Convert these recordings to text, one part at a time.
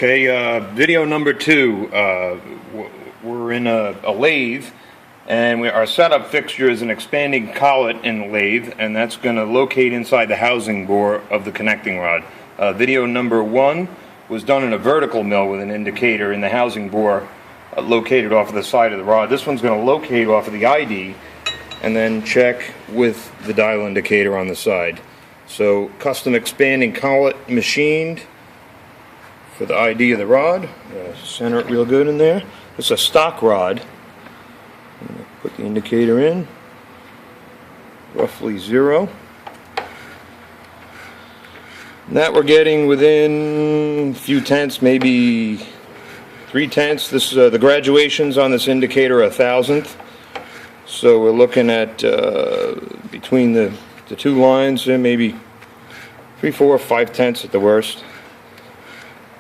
Okay, video number 2. We're in a lathe, and our setup fixture is an expanding collet in the lathe, and that's going to locate inside the housing bore of the connecting rod. Video number 1 was done in a vertical mill with an indicator in the housing bore located off of the side of the rod. This one's going to locate off of the ID and then check with the dial indicator on the side. So, custom expanding collet machined for the ID of the rod. Center it real good in there. It's a stock rod. I'm going to put the indicator in. Roughly 0. And that we're getting within a few tenths, maybe 3/10. This the graduations on this indicator are 1/1000th. So we're looking at between the two lines, maybe 3, 4, 5/10 at the worst.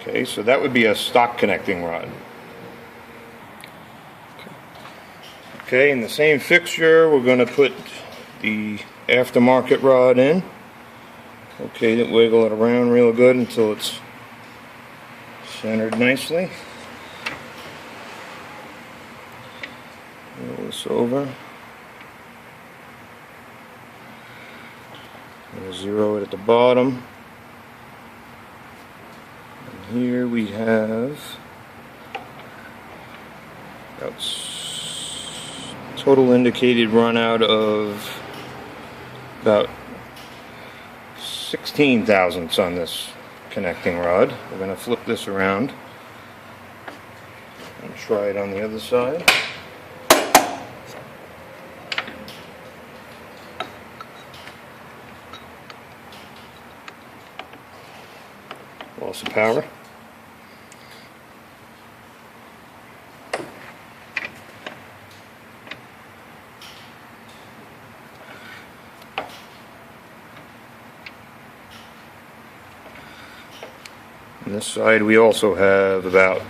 Okay, so that would be a stock connecting rod. Okay, in the same fixture, we're going to put the aftermarket rod in. Okay, then wiggle it around real good until it's centered nicely. Roll this over. We'll zero it at the bottom. Here we have total indicated run out of about 16 thousandths on this connecting rod. We're going to flip this around and try it on the other side. Loss of power. On this side we also have about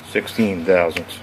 16 thousandths.